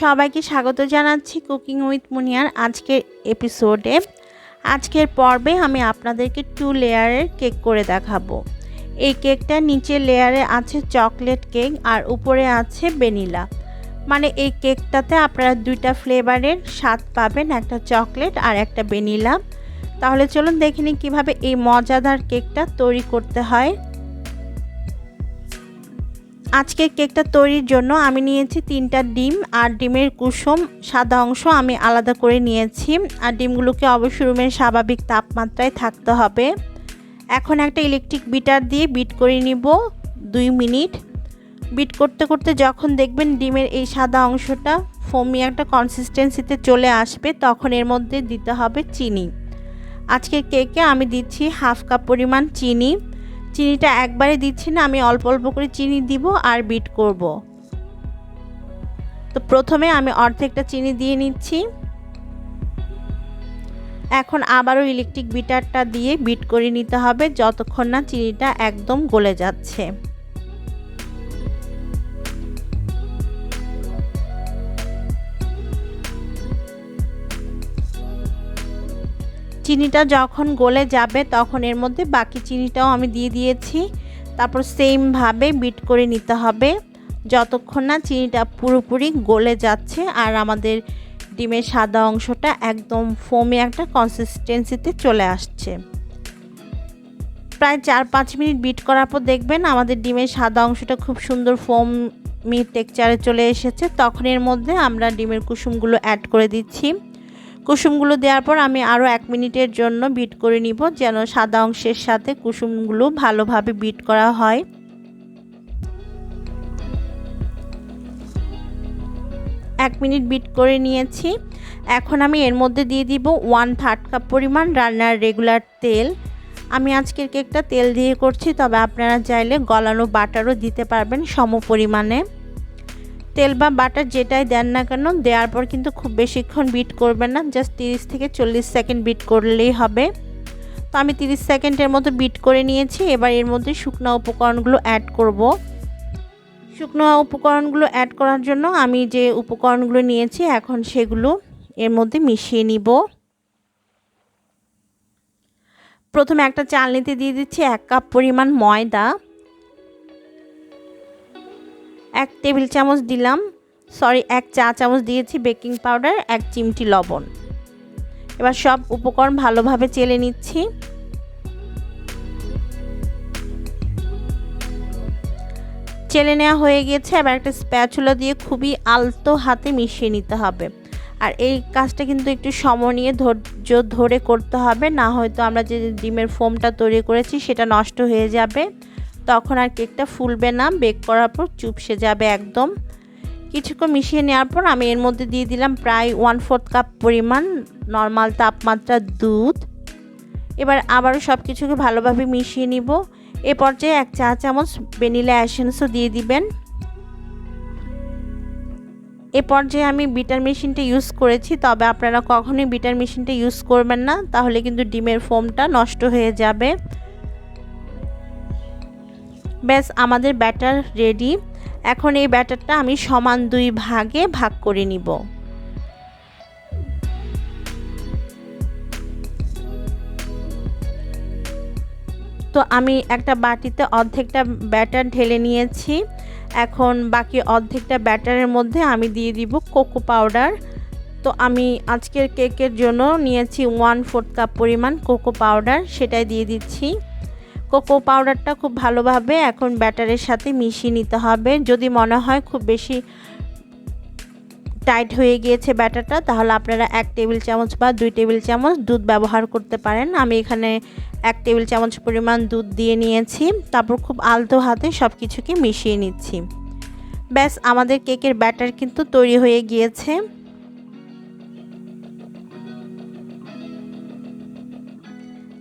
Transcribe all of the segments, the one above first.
সবাইকে স্বাগত জানাচ্ছি কুকিং উইথ মুনিয়ার আজকের এপিসোডে। আজকের পর্বে আমি আপনাদেরকে 2 লেয়ারের কেক করে দেখাবো। এই কেকটা নিচের লেয়ারে আছে চকলেট কেক আর উপরে আছে ভ্যানিলা। মানে এই কেকটাতে আপনারা 2টা ফ্লেভারের স্বাদ পাবেন, একটা চকলেট আর একটা ভ্যানিলা। তাহলে চলুন দেখে নিই কীভাবে এই মজাদার কেকটা তৈরি করতে হয়। আজকে কেকটা তৈরির জন্য আমি নিয়েছি 3টা ডিম আর ডিমের কুসুম সাদা অংশ আমি আলাদা করে নিয়েছি। আর ডিমগুলোকে অবশ্যই রুমের স্বাভাবিক তাপমাত্রায় থাকতে হবে। এখন একটা ইলেকট্রিক বিটার দিয়ে বিট করে নিব 2 মিনিট। বিট করতে করতে যখন দেখবেন ডিমের এই সাদা অংশটা ফোমি একটা কনসিস্টেন্সিতে চলে আসবে, তখন এর মধ্যে দিতে হবে চিনি। আজকের কেকে আমি দিচ্ছি 1/2 কাপ পরিমাণ চিনি। চিনিটা একবারে দিচ্ছি না, আমি অল্প অল্প করে চিনি দিব আর বিট করব। তো প্রথমে আমি অর্ধেকটা চিনি দিয়ে নিচ্ছি। এখন আবারও ইলেকট্রিক বিটারটা দিয়ে বিট করে নিতে হবে যতক্ষণ না চিনিটা একদম গলে যাচ্ছে। চিনিটা যখন গলে যাবে তখন এর মধ্যে বাকি চিনিটাও আমি দিয়ে দিয়েছি। তারপর সেমভাবে বিট করে নিতে হবে যতক্ষণ না চিনিটা পুরোপুরি গলে যাচ্ছে আর আমাদের ডিমের সাদা অংশটা একদম ফোমি একটা কনসিস্টেন্সিতে চলে আসছে। প্রায় 4-5 মিনিট বিট করার পর দেখবেন আমাদের ডিমের সাদা অংশটা খুব সুন্দর ফোমি টেক্সচারে চলে এসেছে। তখন এর মধ্যে আমরা ডিমের কুসুমগুলো অ্যাড করে দিচ্ছি। কুসুমগুলো দেওয়ার পর আমি আরও 1 মিনিটের জন্য বিট করে নিব, যেন সাদা অংশের সাথে কুসুমগুলো ভালোভাবে বিট করা হয়। এক মিনিট বিট করে নিয়েছি। এখন আমি এর মধ্যে দিয়ে দিব 1/3 কাপ পরিমাণ রান্নার রেগুলার তেল। আমি আজকের কেকটা তেল দিয়ে করছি, তবে আপনারা চাইলে গলানো বাটারও দিতে পারবেন সম পরিমাণে। তেল বা বাটার যেটাই দেন না কেন, দেওয়ার পর কিন্তু খুব বেশিক্ষণ বিট করবেন না, জাস্ট 30 থেকে 40 সেকেন্ড বিট করলেই হবে। তো আমি 30 সেকেন্ডের মতো বিট করে নিয়েছি। এবার এর মধ্যে শুকনো উপকরণগুলো অ্যাড করব। শুকনো উপকরণগুলো অ্যাড করার জন্য আমি যে উপকরণগুলো নিয়েছি এখন সেগুলো এর মধ্যে মিশিয়ে নিব। প্রথমে একটা চালনিতে দিয়ে দিচ্ছি 1 কাপ পরিমাণ ময়দা, 1 টেবিল চামচ দিলাম, 1 চা চামচ দিয়েছি বেকিং পাউডার, 1 চিমটি লবণ। এবার সব উপকরণ ভালোভাবে চেলে নিচ্ছি। চেলে নেওয়া হয়ে গেছে। এবার একটা স্প্যাচুলা দিয়ে খুবই আলতো হাতে মিশিয়ে নিতে হবে। আর এই কাজটা কিন্তু একটু সময় নিয়ে ধৈর্য ধরে করতে হবে, না হয়তো আমরা যে ডিমের ফোমটা তৈরি করেছি সেটা নষ্ট হয়ে যাবে, তখন আর কেকটা ফুলবে না, বেক করার পর চুপসে যাবে একদম। কিছুক্ষণ মিশিয়ে নেওয়ার পর আমি এর মধ্যে দিয়ে দিলাম প্রায় 1/4 কাপ পরিমাণ নর্মাল তাপমাত্রার দুধ। এবার আবারও সব কিছুকে ভালোভাবে মিশিয়ে নিব। এ পর্যায়ে 1 চা চামচ ভ্যানিলা এসেন্সও দিয়ে দিবেন। এ পর্যায়ে আমি বিটার মেশিনটা ইউজ করেছি, তবে আপনারা কখনোই বিটার মেশিনটা ইউজ করবেন না, তাহলে কিন্তু ডিমের ফোমটা নষ্ট হয়ে যাবে। ব্যাস আমাদের ব্যাটার রেডি। এখন এই ব্যাটারটা আমি সমান 2 ভাগে ভাগ করে নিব। তো আমি একটা বাটিতে অর্ধেকটা ব্যাটার ঢেলে নিয়েছি। এখন বাকি অর্ধেকটা ব্যাটারের মধ্যে আমি দিয়ে দিব কোকো পাউডার। তো আমি আজকের কেকের জন্য নিয়েছি 1/4 কাপ পরিমাণ কোকো পাউডার, সেটাই দিয়ে দিচ্ছি। কোকো পাউডারটা খুব ভালোভাবে এখন ব্যাটারের সাথে মিশিয়ে নিতে হবে। যদি মনে হয় খুব বেশি টাইট হয়ে গিয়েছে ব্যাটারটা, তাহলে আপনারা 1 টেবিল চামচ বা 2 টেবিল চামচ দুধ ব্যবহার করতে পারেন। আমি এখানে 1 টেবিল চামচ পরিমাণ দুধ দিয়ে নিয়েছি। তারপর খুব আলতো হাতে সব কিছুকে মিশিয়ে নিচ্ছি। ব্যাস আমাদের কেকের ব্যাটার কিন্তু তৈরি হয়ে গিয়েছে।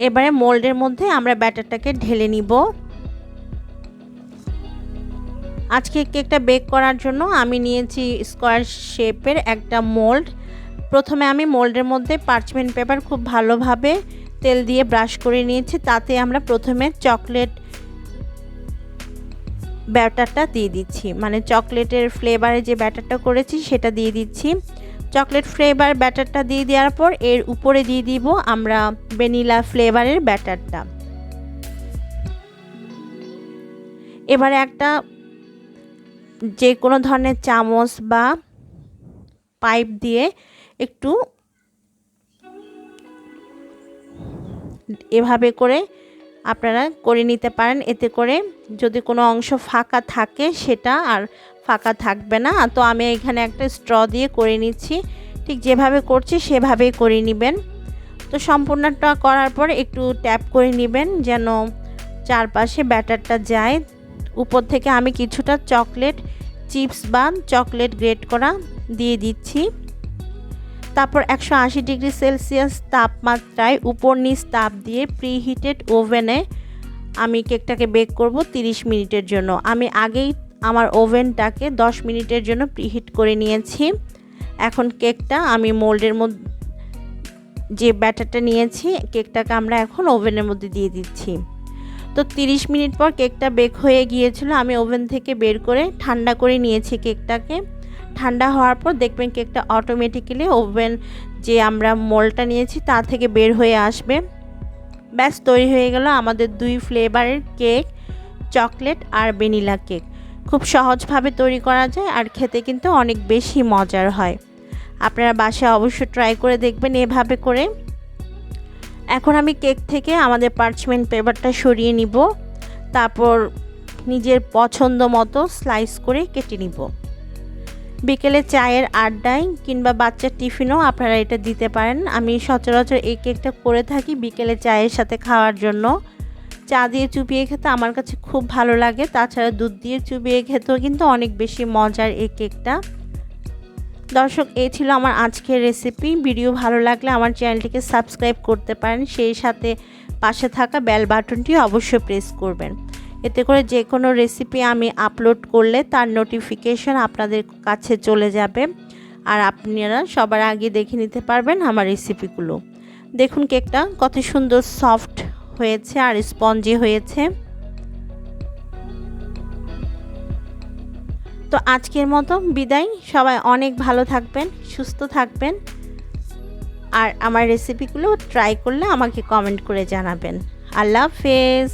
এবারে মোল্ডের মধ্যে আমরা ব্যাটারটাকে ঢেলে নিব। আজকে কেকটা বেক করার জন্য আমি নিয়েছি স্কোয়ার শেপের একটা মোল্ড। প্রথমে আমি মোল্ডের মধ্যে পার্চমেন্ট পেপার খুব ভালোভাবে তেল দিয়ে ব্রাশ করে নিয়েছি। তাতে আমরা প্রথমে চকলেট ব্যাটারটা দিয়ে দিচ্ছি, মানে চকলেটের ফ্লেভারে যে ব্যাটারটা করেছি সেটা দিয়ে দিচ্ছি। চকলেট ফ্লেভার ব্যাটারটা দিয়ে দেওয়ার পর এর উপরে দিয়ে দিব আমরা ভ্যানিলা ফ্লেভারের ব্যাটারটা। এবারে একটা যে কোনো ধরনের চামচ বা পাইপ দিয়ে একটু এভাবে করে আপনারা করে নিতে পারেন। এতে করে যদি কোনো অংশ ফাঁকা থাকে সেটা আর ফাঁকা থাকবে না। তো আমি এখানে একটা স্ট্র দিয়ে করে নিচ্ছি, ঠিক যেভাবে করছি সেভাবেই করে নেবেন। তো সম্পূর্ণটা করার পর একটু ট্যাপ করে নেবেন যেন চারপাশে ব্যাটারটা যায়। উপর থেকে আমি কিছুটা চকলেট চিপস বা চকলেট গ্রেট করা দিয়ে দিচ্ছি। তারপর 180 ডিগ্রি সেলসিয়াস তাপমাত্রায় উপর নিচ তাপ দিয়ে প্রিহিটেড ওভেনে আমি কেকটাকে বেক করব 30 মিনিটের জন্য। আমি আগেই আমার ওভেনটাকে 10 মিনিটের জন্য প্রিহিট করে নিয়েছি। এখন কেকটা আমি মোল্ডের মধ্যে যে ব্যাটারটা নিয়েছি কেকটাকে আমরা এখন ওভেনের মধ্যে দিয়ে দিচ্ছি। তো 30 মিনিট পর কেকটা বেক হয়ে গিয়েছিল। আমি ওভেন থেকে বের করে ঠান্ডা করে নিয়েছি কেকটাকে। ঠান্ডা হওয়ার পর দেখবেন কেকটা অটোমেটিক্যালি ওভেন যে আমরা মোল্ডটা নিয়েছি তা থেকে বের হয়ে আসবে। ব্যাস তৈরি হয়ে গেল আমাদের 2 ফ্লেভারের কেক, চকলেট আর ভ্যানিলা কেক। খুব সহজভাবে তৈরি করা যায় আর খেতে কিন্তু অনেক বেশি মজার হয়। আপনারা বাসায় অবশ্যই ট্রাই করে দেখবেন এভাবে করে। এখন আমি কেক থেকে আমাদের পার্চমেন্ট পেপারটা সরিয়ে নিব, তারপর নিজের পছন্দ মতো স্লাইস করে কেটে নিব। বিকেলে চায়ের আড্ডায় কিংবা বাচ্চার টিফিনও আপনারা এটা দিতে পারেন। আমি সচরাচর এই কেকটা করে থাকি বিকেলে চায়ের সাথে খাওয়ার জন্য। চা দিয়ে চুবিয়ে খেতে আমার কাছে খুব ভালো লাগে, তাছাড়া দুধ দিয়ে চুবিয়ে খেতেও কিন্তু অনেক বেশি মজার এই কেকটা। দর্শক, এই ছিল আমার আজকের রেসিপি। ভিডিও ভালো লাগলে আমার চ্যানেলটিকে সাবস্ক্রাইব করতে পারেন, সেই সাথে পাশে থাকা বেল বাটনটি অবশ্যই প্রেস করবেন। এতে করে যে কোনো রেসিপি আমি আপলোড করলে তার নোটিফিকেশন আপনাদের কাছে চলে যাবে আর আপনারা সবার আগে দেখে নিতে পারবেন আমার রেসিপিগুলো। দেখুন কেকটা কত সুন্দর সফট হয়েছে আর স্পঞ্জি হয়েছে। তো আজকের মতো বিদায়। সবাই অনেক ভালো থাকবেন, সুস্থ থাকবেন আর আমার রেসিপিগুলো ট্রাই করলে আমাকে কমেন্ট করে জানাবেন। আল্লাহ হাফেজ।